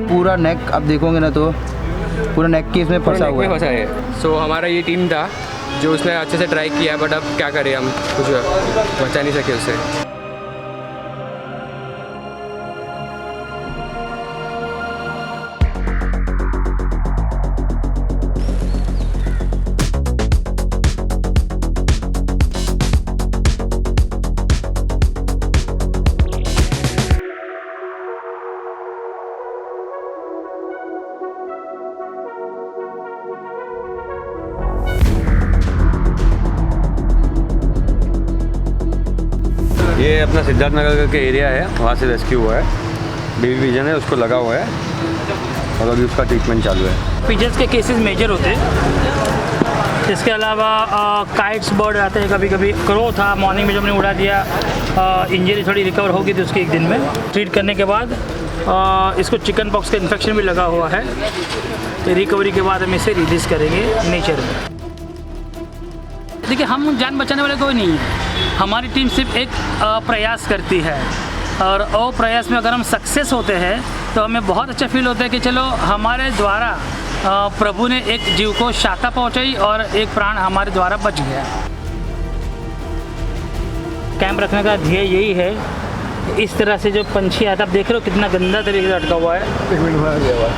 पूरा नेक आप देखोगे ना तो पूरा नेक की इसमें फंसा हुआ है। सो हमारा ये टीम था जो उसने अच्छे से ट्राई किया, बट अब क्या करें, हम कुछ बचा नहीं सके उससे। ये अपना सिद्धार्थ नगर के एरिया है, वहाँ से रेस्क्यू हुआ है। बेबी विजन है, उसको लगा हुआ है और अभी उसका ट्रीटमेंट चालू है। पिजन्स के केसेस मेजर होते हैं। इसके अलावा काइट्स बर्ड आते हैं, कभी कभी क्रो था मॉर्निंग में जो हमने उड़ा दिया, इंजरी थोड़ी रिकवर होगी थी उसकी एक दिन में। ट्रीट करने के बाद इसको चिकन पॉक्स का इन्फेक्शन भी लगा हुआ है। रिकवरी के बाद हम इसे रिलीज़ करेंगे नेचर में। देखिए, हम जान बचाने वाले कोई नहीं है, हमारी टीम सिर्फ एक प्रयास करती है और वो प्रयास में अगर हम सक्सेस होते हैं तो हमें बहुत अच्छा फील होता है कि चलो हमारे द्वारा प्रभु ने एक जीव को शाखा पहुंचाई और एक प्राण हमारे द्वारा बच गया। कैंप रखने का ध्येय यही है। इस तरह से जो पंछी आता, आप देख रहे हो कितना गंदा तरीके से अटका हुआ है,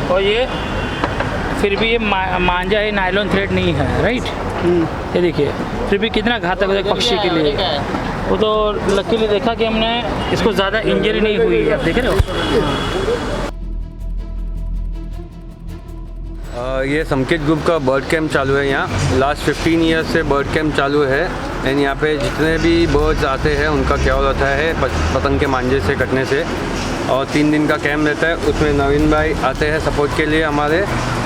और ये फिर भी ये मांझा है, नायलॉन थ्रेड नहीं है, राइट। ये देखिए फिर भी कितना घातक है पक्षी के लिए। वो तो लकीली देखा कि हमने इसको ज़्यादा इंजरी नहीं हुई है, आप देख रहे हो। ये समकित ग्रुप का बर्ड कैंप चालू है यहाँ। लास्ट 15 ईयर्स से बर्ड कैंप चालू है एंड यहाँ पे जितने भी बर्ड्स आते हैं उनका क्या होता है पतंग के मांझे से कटने से, और 3 दिन का कैंप रहता है। उसमें नवीन भाई आते हैं सपोर्ट के लिए हमारे,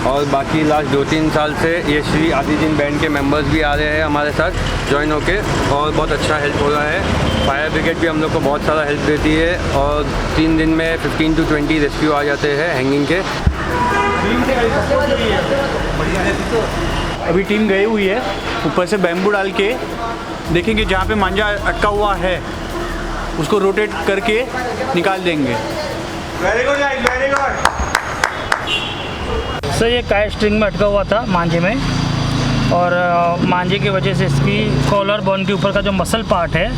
और बाकी लास्ट 2-3 साल से ये श्री आदिजिन बैंड के मेंबर्स भी आ रहे हैं हमारे साथ ज्वाइन होके, और बहुत अच्छा हेल्प हो रहा है। फायर ब्रिगेड भी हम लोग को बहुत सारा हेल्प देती है, और 3 दिन में 15 to 20 रेस्क्यू आ जाते हैं हैंगिंग के। अभी टीम गई हुई है, ऊपर से बैम्बू डाल के देखेंगे जहाँ पे मांझा अटका हुआ है उसको रोटेट करके निकाल देंगे। Very good guys, very good. Sir ये काइट स्ट्रिंग में अटका हुआ था मांझे में, और मांझे की वजह से इसकी कॉलर बोन के ऊपर का जो मसल पार्ट है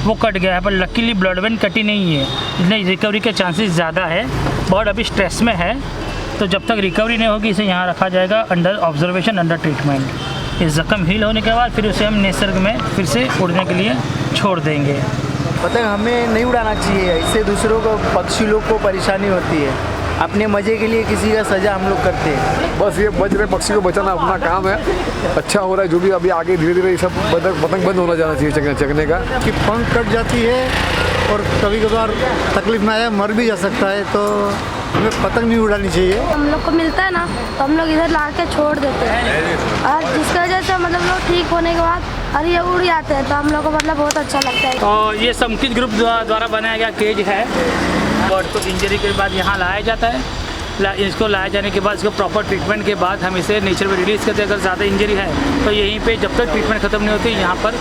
वो कट गया है, पर लकीली ब्लड वेन कटी नहीं है, इसलिए रिकवरी के चांसेस ज़्यादा है। बर्ड अभी स्ट्रेस में है, तो जब तक रिकवरी नहीं होगी इसे यहाँ रखा जाएगा अंडर ऑब्जर्वेशन, अंडर ट्रीटमेंट। इस ज़ख्म हील होने के बाद फिर उसे हम निसर्ग में फिर से उड़ने के लिए छोड़ देंगे। पतंग हमें नहीं उड़ाना चाहिए, इससे दूसरों को, पक्षी लोग को परेशानी होती है। अपने मज़े के लिए किसी का सज़ा हम लोग करते हैं। बस ये बच रहे पक्षी को बचाना अपना काम है। अच्छा हो रहा है जो भी, अभी आगे धीरे धीरे ये सब पतंग बंद होना जाना चाहिए चकने का। कि पंख कट जाती है और कभी कभार तकलीफ ना आए, मर भी जा सकता है, तो हमें पतंग नहीं उड़ानी चाहिए। हम लोग को मिलता है ना तो हम लोग इधर ला के छोड़ देते हैं, और जिसकी वजह से मतलब लोग ठीक होने के बाद और ये उड़ जाते हैं, तो हम लोग को मतलब बहुत अच्छा लगता है। तो ये समकित ग्रुप द्वारा बनाया गया केज है। बर्ड को इंजरी के बाद यहाँ लाया जाता है, इसको लाया जाने के बाद इसको प्रॉपर ट्रीटमेंट के बाद हम इसे नेचर में रिलीज़ करते हैं। अगर ज़्यादा इंजरी है तो यहीं पे जब तक ट्रीटमेंट ख़त्म नहीं होती यहाँ पर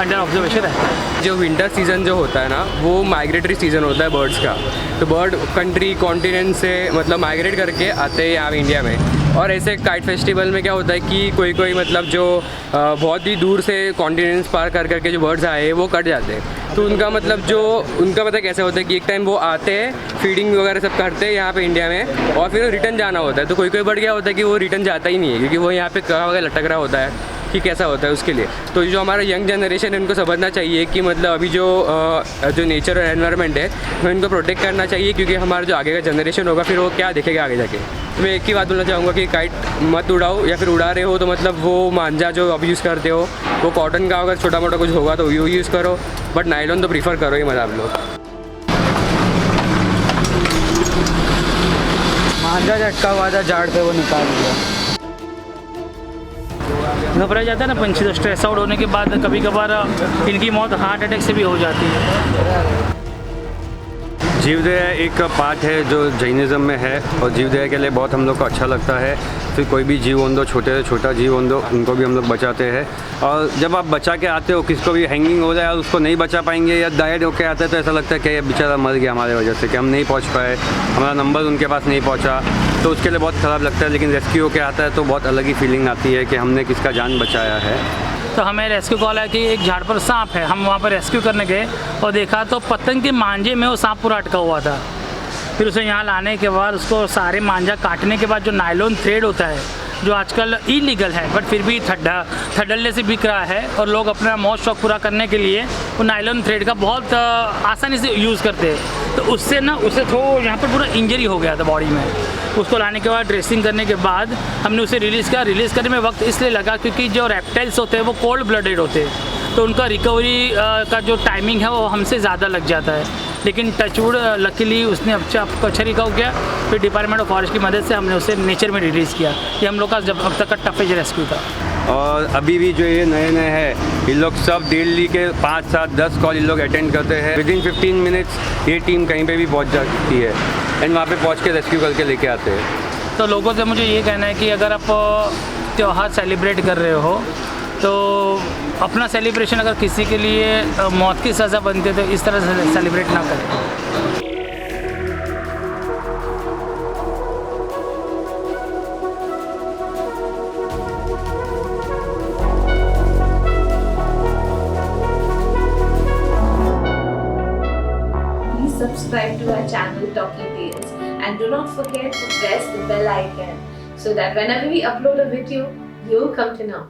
अंडर ऑब्जर्वेशन रहता है। जो विंटर सीज़न जो होता है ना, वो माइग्रेटरी सीज़न होता है बर्ड्स का। तो बर्ड कंट्री कॉन्टिनेंट से मतलब माइग्रेट करके आते हैं यहाँ इंडिया में। और ऐसे काइट फेस्टिवल में क्या होता है कि कोई मतलब जो बहुत ही दूर से कॉन्टिनेंट्स पार करके जो बर्ड्स आए वो कट जाते हैं। तो उनका मतलब जो उनका पता कैसे होता है कि एक टाइम वो आते हैं, फीडिंग वगैरह सब करते हैं यहाँ पे इंडिया में, और फिर रिटर्न जाना होता है। तो कोई बर्ड क्या होता है कि वो रिटर्न जाता ही नहीं है, क्योंकि वो यहाँ पे कहाँ वगैरह लटक रहा होता है कि कैसा होता है उसके लिए। तो जो हमारा यंग जनरेशन है उनको समझना चाहिए कि मतलब अभी जो नेचर और एनवायरनमेंट है वो इनको प्रोटेक्ट करना चाहिए, क्योंकि हमारा जो आगे का जनरेशन होगा फिर वो क्या देखेगा आगे जाके। तो मैं एक ही बात बोलना चाहूँगा कि काइट मत उड़ाओ, या फिर उड़ा रहे हो तो मतलब वो मांझा जो अब यूज़ करते हो वो कॉटन का अगर छोटा मोटा कुछ होगा तो वो यूज़ करो, बट नायलॉन तो प्रीफर करो ही मत आप लोग। मांझा झटका हुआ था झाड़ पे, वो निकाल दिया। घबरा जाता है ना पंछी, तो स्ट्रेस आउट होने के बाद कभी कभार इनकी मौत हार्ट अटैक से भी हो जाती है। जीवदया एक पार्ट है जो जैनिज़्म में है और जीवदया के लिए बहुत हम लोग को अच्छा लगता है। फिर कोई भी जीव हों दो, छोटे से छोटा जीव हों दो, उनको भी हम लोग बचाते हैं। और जब आप बचा के आते हो, किसको भी हैंगिंग हो जाए और उसको नहीं बचा पाएंगे या डायड होके आते हैं, तो ऐसा लगता है कि ये बेचारा मर गया हमारे वजह से, कि हम नहीं पहुंच पाए, हमारा नंबर उनके पास नहीं पहुंचा, तो उसके लिए बहुत ख़राब लगता है। लेकिन रेस्क्यू होके आता है तो बहुत अलग ही फीलिंग आती है कि हमने किसका जान बचाया है। तो हमें रेस्क्यू कॉल है कि एक झाड़ पर सांप है। हम वहाँ पर रेस्क्यू करने गए और देखा तो पतंग के मांझे में वो सांप पूरा अटका हुआ था। फिर उसे यहाँ लाने के बाद उसको सारे मांझा काटने के बाद जो नायलॉन थ्रेड होता है, जो आजकल इलीगल है बट फिर भी थड्डल्ले से बिक रहा है, और लोग अपना मौज शौक पूरा करने के लिए वो नायलॉन थ्रेड का बहुत आसानी से यूज़ करते हैं। तो उससे ना उसे थोड़ा यहाँ पर पूरा इंजरी हो गया था बॉडी में। उसको लाने के बाद ड्रेसिंग करने के बाद हमने उसे रिलीज़ किया। रिलीज़ करने में वक्त इसलिए लगा क्योंकि जो रेप्टाइल्स होते हैं वो कोल्ड ब्लडेड होते हैं, तो उनका रिकवरी का जो टाइमिंग है वो हमसे ज़्यादा लग जाता है। लेकिन टचवुड लकीली उसने अच्छा रिकवर किया। फिर डिपार्टमेंट ऑफ फॉरेस्ट की मदद से हमने उसे नेचर में रिलीज़ किया। ये हम लोग का जब अब तक का टफेस्ट रेस्क्यू था। और अभी भी जो ये नए नए हैं, इन लोग सब डेली के 5, 7, 10 कॉल इन लोग अटेंड करते हैं। विदिन 15 मिनट्स ये टीम कहीं पे भी पहुंच जाती है एंड वहाँ पे पहुंच के रेस्क्यू करके लेके आते हैं। तो लोगों से मुझे ये कहना है कि अगर आप त्यौहार सेलिब्रेट कर रहे हो तो अपना सेलिब्रेशन अगर किसी के लिए मौत की सज़ा बनती है तो इस तरह से सेलिब्रेट ना करें। Subscribe to our channel Talking Tales and do not forget to press the bell icon so that whenever we upload a video, you'll come to know.